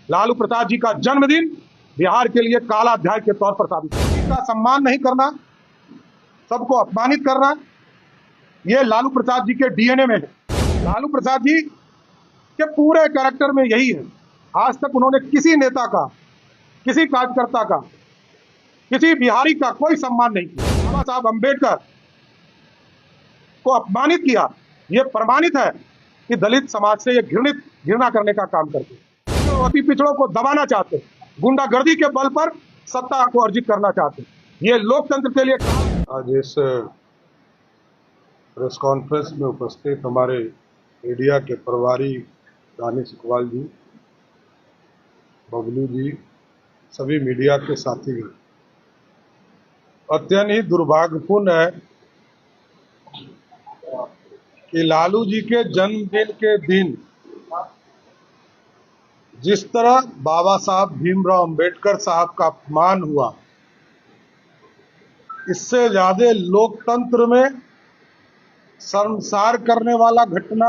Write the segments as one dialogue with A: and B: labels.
A: लालू प्रसाद जी का जन्मदिन बिहार के लिए काला अध्याय के तौर पर साबित हुआ। किसी का सम्मान नहीं करना, सबको अपमानित करना, यह लालू प्रसाद जी के डीएनए में है। लालू प्रसाद जी के पूरे कैरेक्टर में यही है। आज तक उन्होंने किसी नेता का, किसी कार्यकर्ता का, किसी बिहारी का कोई सम्मान नहीं किया। बाबा साहब अम्बेडकर को अपमानित किया। यह प्रमाणित है कि दलित समाज से ये घृणा करने का काम करते हैं। अति पिछड़ों को दबाना चाहते हैं, गुंडागर्दी के बल पर सत्ता को अर्जित करना चाहते हैं। ये लोकतंत्र के लिए
B: आज इस प्रेस कॉन्फ्रेंस में उपस्थित हमारे मीडिया के प्रभारी दानिश इकबाल जी, बबलू जी, सभी मीडिया के साथीगण, अत्यंत ही दुर्भाग्यपूर्ण है कि लालू जी के जन्मदिन के दिन जिस तरह बाबा साहब भीमराव अंबेडकर साहब का अपमान हुआ, इससे ज्यादा लोकतंत्र में शर्मसार करने वाला घटना,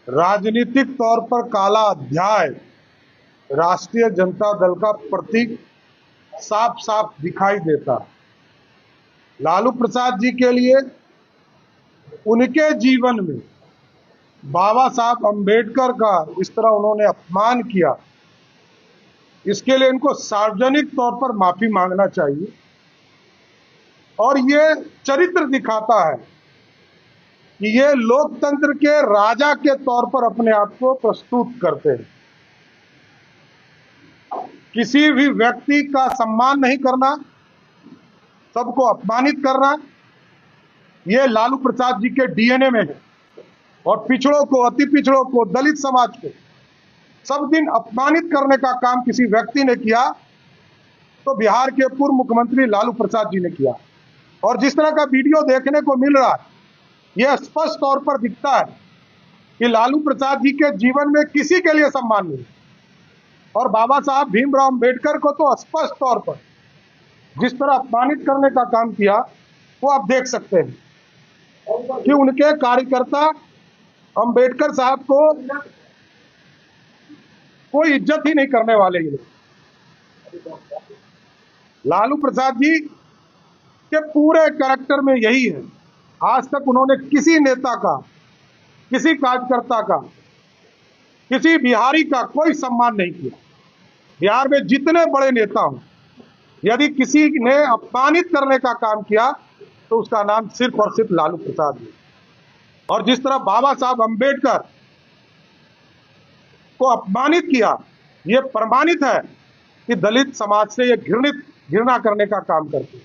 B: राजनीतिक तौर पर काला अध्याय राष्ट्रीय जनता दल का प्रतीक साफ साफ दिखाई देता। लालू प्रसाद जी के लिए उनके जीवन में बाबा साहब अंबेडकर का इस तरह उन्होंने अपमान किया, इसके लिए इनको सार्वजनिक तौर पर माफी मांगना चाहिए। और ये चरित्र दिखाता है कि ये लोकतंत्र के राजा के तौर पर अपने आप को प्रस्तुत करते हैं। किसी भी व्यक्ति का सम्मान नहीं करना, सबको अपमानित करना, ये लालू प्रसाद जी के डीएनए में है। और पिछड़ों को, अति पिछड़ों को, दलित समाज को सब दिन अपमानित करने का काम किसी व्यक्ति ने किया तो बिहार के पूर्व मुख्यमंत्री लालू प्रसाद जी ने किया। और जिस तरह का वीडियो देखने को मिल रहा है, यह स्पष्ट तौर पर दिखता है कि लालू प्रसाद जी के जीवन में किसी के लिए सम्मान नहीं। और बाबा साहब भीमराव अंबेडकर को तो स्पष्ट तौर पर जिस तरह अपमानित करने का काम किया, वो आप देख सकते हैं कि उनके कार्यकर्ता अंबेडकर साहब को कोई इज्जत ही नहीं करने वाले ये लोग। लालू प्रसाद जी के पूरे कैरेक्टर में यही है। आज तक उन्होंने किसी नेता का, किसी कार्यकर्ता का, किसी बिहारी का कोई सम्मान नहीं किया। बिहार में जितने बड़े नेता हों, यदि किसी ने अपमानित करने का काम किया तो उसका नाम सिर्फ और सिर्फ लालू प्रसाद है। और जिस तरह बाबा साहब अंबेडकर को अपमानित किया, यह प्रमाणित है कि दलित समाज से ये घृणा करने का काम करते हैं।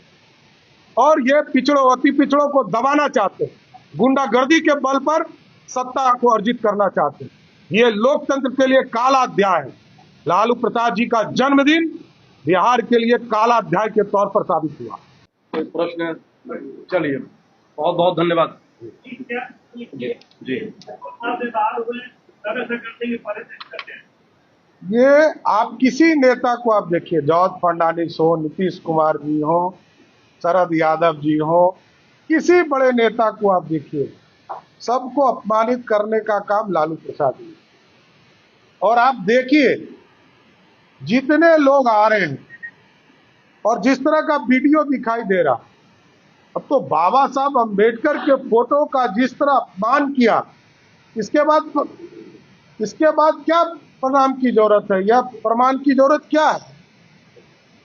B: और ये पिछड़ों, अति पिछड़ों को दबाना चाहते हैं, गुंडागर्दी के बल पर सत्ता को अर्जित करना चाहते हैं। ये लोकतंत्र के लिए काला अध्याय है। लालू प्रसाद जी का जन्मदिन बिहार के लिए काला अध्याय के तौर पर साबित हुआ।
C: कोई प्रश्न? चलिए, बहुत बहुत धन्यवाद जी।
A: ये आप किसी नेता को आप देखिए, जॉर्ज फर्नांडिस हो, नीतीश कुमार जी हो, शरद यादव जी हो, किसी बड़े नेता को आप देखिए, सबको अपमानित करने का काम लालू प्रसाद जी। और आप देखिए जितने लोग आ रहे हैं और जिस तरह का वीडियो दिखाई दे रहा, अब तो बाबा साहब अंबेडकर के फोटो का जिस तरह अपमान किया, इसके बाद क्या प्रणाम की जरूरत है या प्रमाण की जरूरत क्या है?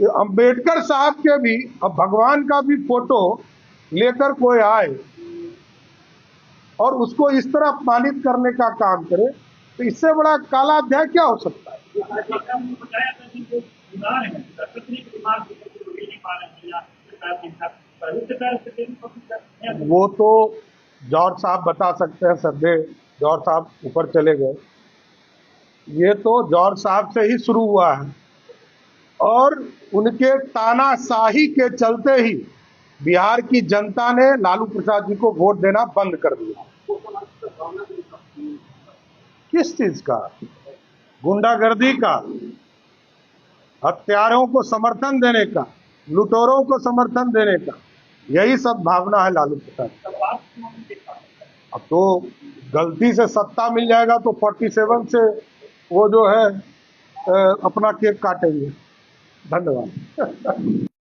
A: अंबेडकर साहब के भी, अब भगवान का भी फोटो लेकर कोई आए और उसको इस तरह अपमानित करने का काम करे, तो इससे बड़ा काला अध्याय क्या हो सकता है? वो तो जॉर्ज साहब बता सकते हैं। सदे जॉर्ज साहब ऊपर चले गए। ये तो जॉर्ज साहब से ही शुरू हुआ है और उनके तानाशाही के चलते ही बिहार की जनता ने लालू प्रसाद जी को वोट देना बंद कर दिया। किस चीज का? गुंडागर्दी का, हत्यारों को समर्थन देने का, लुटेरों को समर्थन देने का, यही सब भावना है लालू प्रसाद। अब तो गलती से सत्ता मिल जाएगा तो 47 से वो जो है अपना केक काटेंगे। धन्यवाद।